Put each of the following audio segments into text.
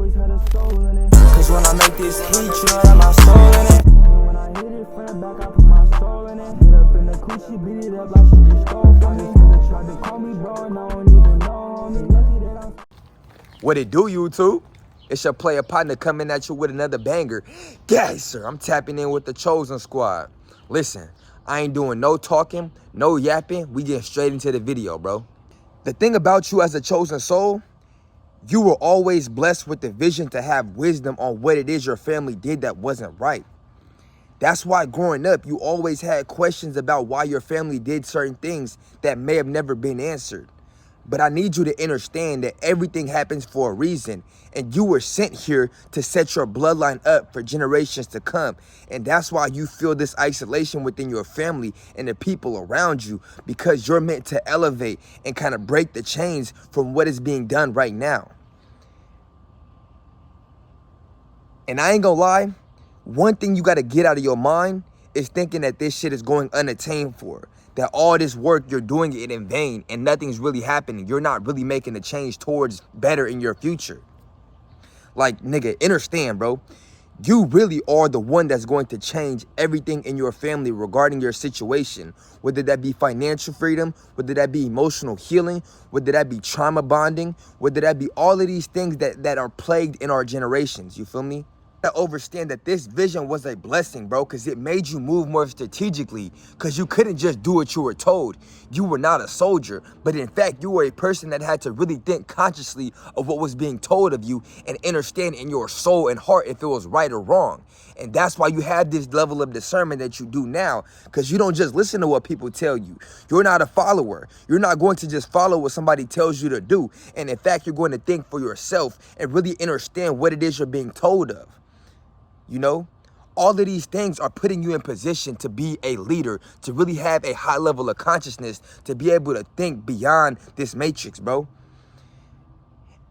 always had a soul in it. Cause when I make this heat, you know that my soul in it. And when I hit it from the back, I put my soul in it. Hit up in the coochie, beat it up like she just stole from me. Nigga tried to call me bro, and I don't even know me. Lucky that I'm... What it do, YouTube? It's your player partner coming at you with another banger. Guys, sir, I'm tapping in with the Chosen Squad. Listen, I ain't doing no talking, no yapping. We get straight into the video, bro. The thing about you as a chosen soul, you were always blessed with the vision to have wisdom on what it is your family did that wasn't right. That's why growing up, you always had questions about why your family did certain things that may have never been answered. But I need you to understand that everything happens for a reason, and you were sent here to set your bloodline up for generations to come. And that's why you feel this isolation within your family and the people around you, because you're meant to elevate and kind of break the chains from what is being done right now. And I ain't gonna lie, one thing you gotta get out of your mind is thinking that this shit is going unattained for. That all this work, you're doing it in vain and nothing's really happening. You're not really making a change towards better in your future. Like, nigga, understand, bro. You really are the one that's going to change everything in your family regarding your situation. Whether that be financial freedom, whether that be emotional healing, whether that be trauma bonding, whether that be all of these things that are plagued in our generations. You feel me? To understand that this vision was a blessing, bro, because it made you move more strategically, because you couldn't just do what you were told. You were not a soldier, but in fact, you were a person that had to really think consciously of what was being told of you and understand in your soul and heart if it was right or wrong. And that's why you have this level of discernment that you do now, because you don't just listen to what people tell you. You're not a follower. You're not going to just follow what somebody tells you to do. And in fact, you're going to think for yourself and really understand what it is you're being told of. You know, all of these things are putting you in position to be a leader, to really have a high level of consciousness, to be able to think beyond this matrix, bro.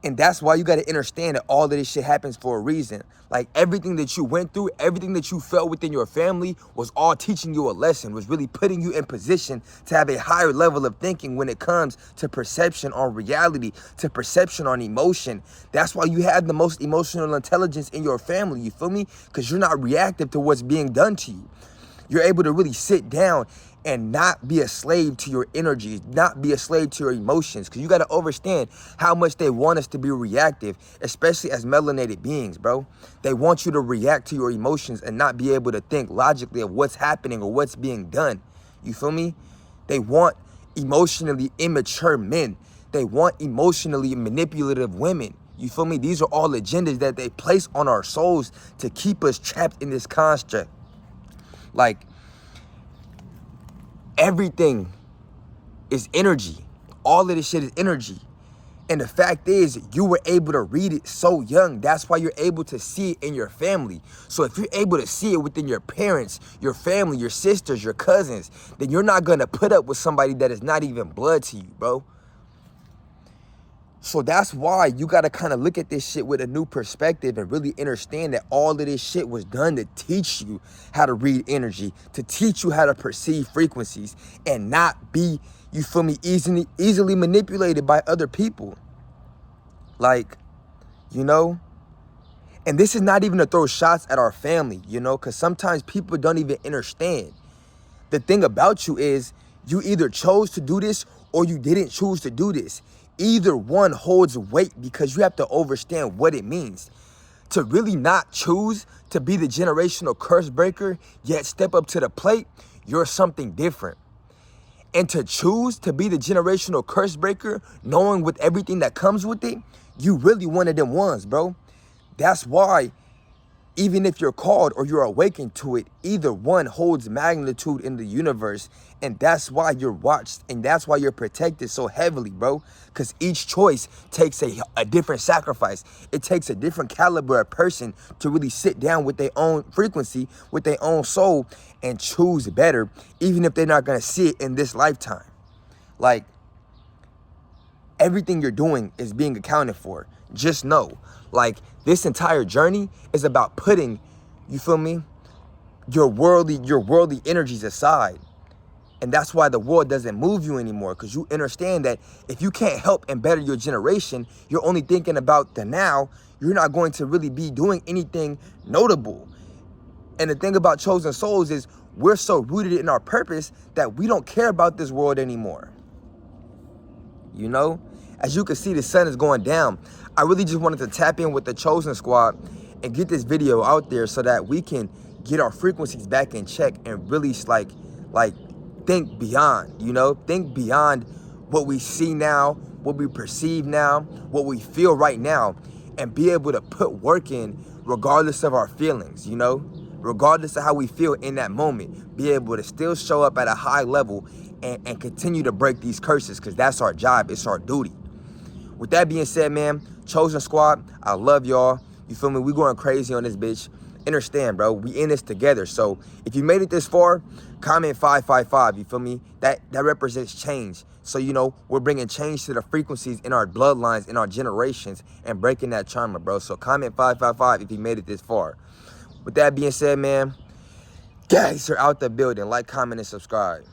And that's why you got to understand that all of this shit happens for a reason. Like, everything that you went through, everything that you felt within your family was all teaching you a lesson, was really putting you in position to have a higher level of thinking when it comes to perception on reality, to perception on emotion. That's why you have the most emotional intelligence in your family, you feel me? Because you're not reactive to what's being done to you. You're able to really sit down and not be a slave to your energy, not be a slave to your emotions. Because you got to understand how much they want us to be reactive, especially as melanated beings, bro. They want you to react to your emotions and not be able to think logically of what's happening or what's being done. You feel me? They want emotionally immature men. They want emotionally manipulative women. You feel me? These are all agendas that they place on our souls to keep us trapped in this construct. Like, everything is energy. All of this shit is energy. And the fact is, you were able to read it so young. That's why you're able to see it in your family. So if you're able to see it within your parents, your family, your sisters, your cousins, then you're not going to put up with somebody that is not even blood to you, bro. So that's why you got to kind of look at this shit with a new perspective and really understand that all of this shit was done to teach you how to read energy, to teach you how to perceive frequencies and not be, you feel me, easily manipulated by other people. Like, you know, and this is not even to throw shots at our family, you know, because sometimes people don't even understand. The thing about you is you either chose to do this or you didn't choose to do this. Either one holds weight because you have to understand what it means. To really not choose to be the generational curse breaker, yet step up to the plate, you're something different. And to choose to be the generational curse breaker, knowing with everything that comes with it, you really one of them ones, bro. That's why, even if you're called or you're awakened to it, either one holds magnitude in the universe. And that's why you're watched and that's why you're protected so heavily, bro. Because each choice takes a different sacrifice. It takes a different caliber of person to really sit down with their own frequency, with their own soul, and choose better, even if they're not going to see it in this lifetime. Like, everything you're doing is being accounted for. Just know, like, this entire journey is about putting, you feel me, your worldly energies aside. And that's why the world doesn't move you anymore, because you understand that if you can't help and better your generation, you're only thinking about the now, you're not going to really be doing anything notable. And the thing about chosen souls is we're so rooted in our purpose that we don't care about this world anymore. You know, as you can see, the sun is going down. I really just wanted to tap in with the chosen squad and get this video out there so that we can get our frequencies back in check and really like think beyond, you know, think beyond what we see now, what we perceive now, what we feel right now, and be able to put work in regardless of our feelings, you know, regardless of how we feel in that moment, be able to still show up at a high level and continue to break these curses, because that's our job, it's our duty. With that being said, man, chosen squad, I love y'all. You feel me? We going crazy on this bitch. Understand, bro, we in this together. So if you made it this far, comment 555, you feel me? That represents change. So, you know, we're bringing change to the frequencies in our bloodlines, in our generations, and breaking that trauma, bro. So comment 555 if you made it this far. With that being said, man, guys are out the building. Like, comment, and subscribe.